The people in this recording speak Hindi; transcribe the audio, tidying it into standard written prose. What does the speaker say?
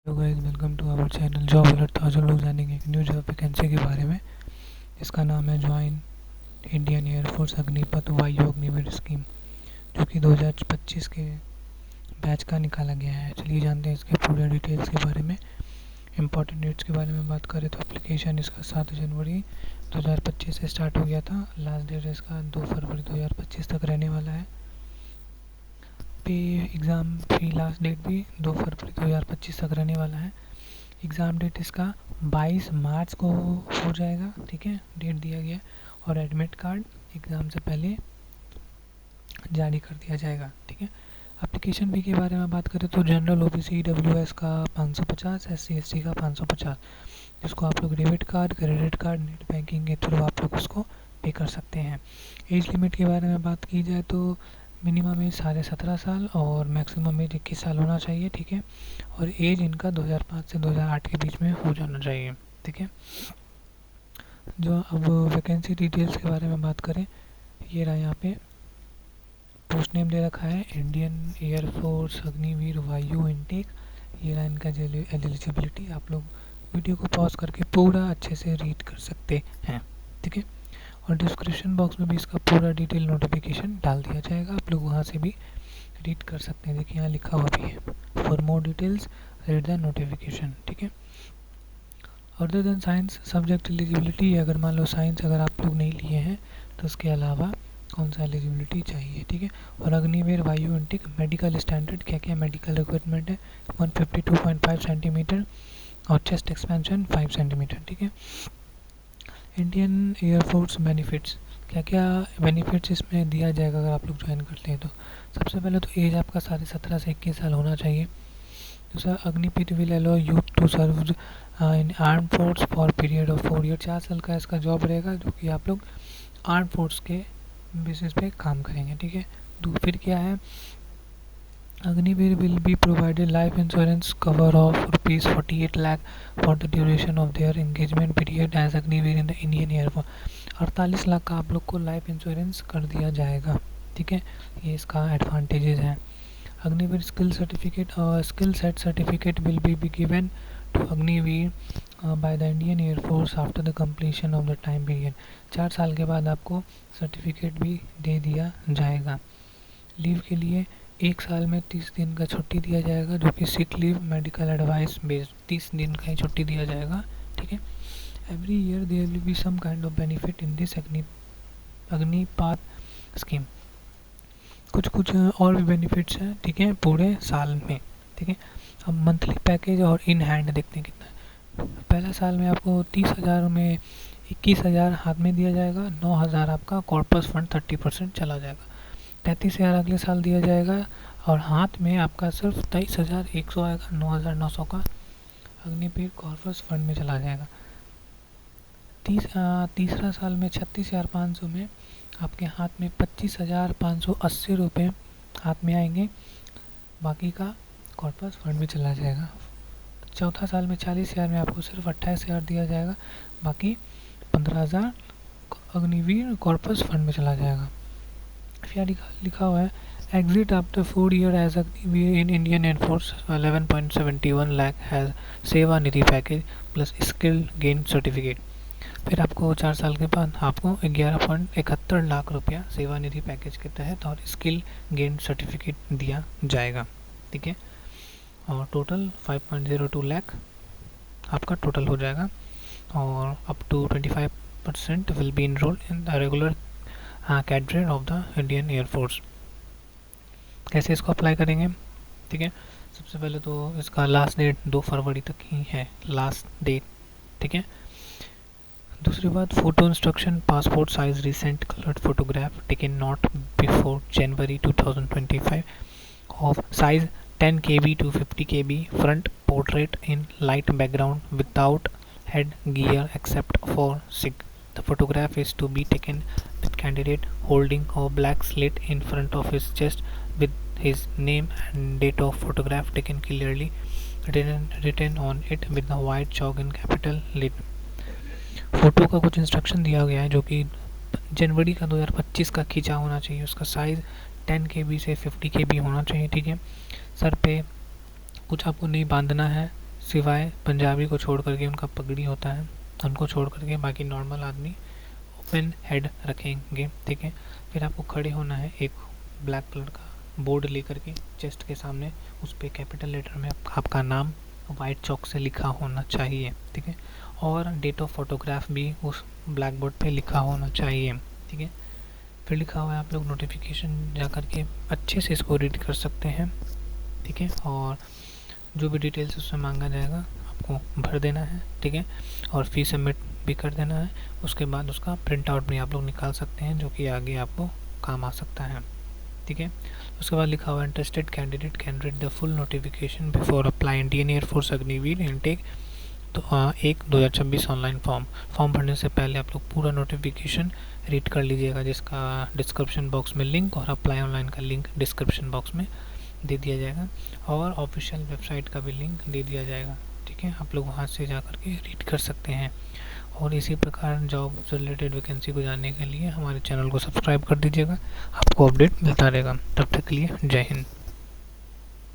Hello guys, welcome to our channel job alert. आज हम लोग जानेंगे एक न्यू जॉब वैकेंसी के बारे में। इसका नाम है ज्वाइन इंडियन एयरफोर्स अग्निपथ वायु अग्निवीर स्कीम, जो कि 2025 के बैच का निकाला गया है। चलिए जानते हैं इसके पूरे डिटेल्स के बारे में। इंपॉर्टेंट डेट्स के बारे में बात करें तो एप्लीकेशन इसका 7 जनवरी 2025 से स्टार्ट हो गया था। लास्ट डेट इसका 2 फरवरी 2025 तक रहने वाला है। पे एग्ज़ाम फी लास्ट डेट भी 2 फरवरी 2025 तक रहने वाला है। एग्ज़ाम डेट इसका 22 मार्च को हो जाएगा, ठीक है, डेट दिया गया। और एडमिट कार्ड एग्ज़ाम से पहले जारी कर दिया जाएगा, ठीक है। एप्लीकेशन फ़ी के बारे में बात करें तो जनरल ओबीसी ईडब्ल्यूएस का 550, एससी एसटी का 550, जिसको आप लोग debit card, credit card, net banking के थ्रू आप लोग उसको पे कर सकते हैं। एज लिमिट के बारे में बात की जाए तो मिनिमम एज 17.5 साल और मैक्सिमम एज 21 साल होना चाहिए, ठीक है। और एज इनका 2005 से 2008 के बीच में हो जाना चाहिए, ठीक है। जो अब वैकेंसी डिटेल्स के बारे में बात करें, ये रहा यहाँ पे पोस्ट नेम दे रखा है इंडियन एयरफोर्स अग्निवीर वायु इनटेक। ये रहा इनका एलिजिबिलिटी। आप लोग वीडियो को पॉज करके पूरा अच्छे से रीड कर सकते हैं, ठीक है। और डिस्क्रिप्शन बॉक्स में भी इसका पूरा डिटेल नोटिफिकेशन डाल दिया जाएगा, आप लोग वहाँ से भी रीड कर सकते हैं। देखिए यहाँ लिखा हुआ भी है, for more details read the notification, ठीक है। Other than science subject eligibility, अगर मान लो साइंस अगर आप लोग नहीं लिए हैं तो उसके अलावा कौन सा एलिजिबिलिटी चाहिए, ठीक है। और अग्निवीर वायु इनटेक मेडिकल स्टैंडर्ड, क्या क्या मेडिकल रिक्वायरमेंट है, 152.5 सेंटीमीटर और चेस्ट एक्सपेंशन 5 सेंटीमीटर, ठीक है। इंडियन एयरफोर्स बेनिफिट्स, क्या क्या बेनिफिट्स इसमें दिया जाएगा अगर आप लोग ज्वाइन करते हैं तो। सबसे पहले तो एज आपका 17.5 से 21 साल होना चाहिए। दूसरा, Agnipath will allow youth to serve in arm force for period of 4 year. 4 साल का इसका जॉब रहेगा, जो कि आप लोग आर्म फोर्स के बेसिस पे काम करेंगे, ठीक है। फिर क्या है, Agniveer will be provided life insurance cover of ₹48 lakh for the duration of their engagement period as Agniveer in the Indian Air Force। 48 lakh का आप लोग को लाइफ इंश्योरेंस कर दिया जाएगा, ठीक है। ये इसका एडवांटेजेस हैं। अग्निवीर स्किल सर्टिफिकेट और skill set certificate will be given to Agniveer by the Indian Air Force after the completion of the time period. 4 साल के बाद आपको सर्टिफिकेट भी दे दिया जाएगा। लीव के लिए 1 साल में 30 दिन का छुट्टी दिया जाएगा, जो कि sick leave medical advice based 30 दिन का ही छुट्टी दिया जाएगा, ठीक है। Every year there will be some kind of benefit in this Agnipath scheme. कुछ कुछ और भी बेनिफिट्स हैं, ठीक है, पूरे साल में, ठीक है। अब मंथली पैकेज और इन हैंड देखते हैं कितना है। पहला साल में आपको 30,000 में 21,000 हाथ में दिया जाएगा, 9,000 आपका कॉर्पस फंड 30% चला जाएगा। 33,000 अगले साल दिया जाएगा और हाथ में आपका सिर्फ 23,100 आएगा। 9,900 का अग्निवीर कॉर्पस फंड में चला जाएगा। तीसरा साल में 36,500 में आपके हाथ में 25,580 रुपये हाथ में आएंगे, बाकी का कॉर्पस फंड में चला जाएगा। चौथा साल में 40,000 में आपको सिर्फ 28,000 दिया जाएगा, बाकी 15,000 अग्निवीर कॉर्पस फंड में चला जाएगा। फिर लिखा हुआ है exit after 4 year as Agniveer in Indian air force 11.71 lakh has Seva Nidhi package plus skill gain certificate. फिर आपको 4 साल के बाद आपको 11.71 लाख रुपया सेवा निधि पैकेज के तहत और स्किल गेन सर्टिफिकेट दिया जाएगा, ठीक है। और टोटल 5.02 लाख आपका टोटल हो जाएगा। और up to 25% will be enrolled in the regular cadre of the Indian Air Force. कैसे इसको अप्लाई करेंगे, ठीक है। सबसे पहले तो इसका लास्ट डेट 2 फरवरी तक ही है, लास्ट डेट, ठीक है। दूसरी बात, photo instruction, passport size recent coloured photograph taken not before January 2025 of size 10 KB to 50 KB, front portrait in light background without head gear except for SIG. The photograph is to be taken with candidate holding a black slate in front of his chest with his name and date of photograph taken clearly written on it with the white chalk in capital letter. Photo का कुछ इंस्ट्रक्शन दिया गया है, जो कि जनवरी का 2025 का खींचा होना चाहिए। उसका साइज़ 10 KB से 50 KB होना चाहिए, ठीक है। सर पे कुछ आपको नहीं बांधना है, सिवाय पंजाबी को छोड़ करके, उनका पगड़ी होता है, उनको छोड़ करके बाकी नॉर्मल आदमी ओपन हेड रखेंगे, ठीक है। फिर आपको खड़े होना है एक ब्लैक कलर का बोर्ड लेकर के चेस्ट के सामने, उस पर कैपिटल लेटर में आपका नाम वाइट चौक से लिखा होना चाहिए, ठीक है। और डेट ऑफ फोटोग्राफ भी उस ब्लैक बोर्ड पे लिखा होना चाहिए, ठीक है। फिर लिखा हुआ है, आप लोग नोटिफिकेशन जा कर के अच्छे से इसको रीड कर सकते हैं, ठीक है। और जो भी डिटेल्स उसमें मांगा जाएगा आपको भर देना है, ठीक है। और फी सबमिट भी कर देना है। उसके बाद उसका प्रिंट आउट भी आप लोग निकाल सकते हैं, जो कि आगे आपको काम आ सकता है, ठीक है। उसके बाद लिखा हुआ है interested candidate can read the full notification before apply Indian air force Agniveer intake. तो 1/2026 ऑनलाइन फॉर्म भरने से पहले आप लोग पूरा नोटिफिकेशन रीड कर लीजिएगा, जिसका डिस्क्रिप्शन बॉक्स में लिंक और अप्लाई ऑनलाइन का लिंक डिस्क्रिप्शन बॉक्स में दे दिया जाएगा, और ऑफिशियल वेबसाइट का भी लिंक दे दिया जाएगा, ठीक है। आप लोग वहाँ से जा कर के रीड कर सकते हैं। और इसी प्रकार जॉब से रिलेटेड वैकेंसी को जानने के लिए हमारे चैनल को सब्सक्राइब कर दीजिएगा, आपको अपडेट मिलता रहेगा। तब तक के लिए जय हिंद।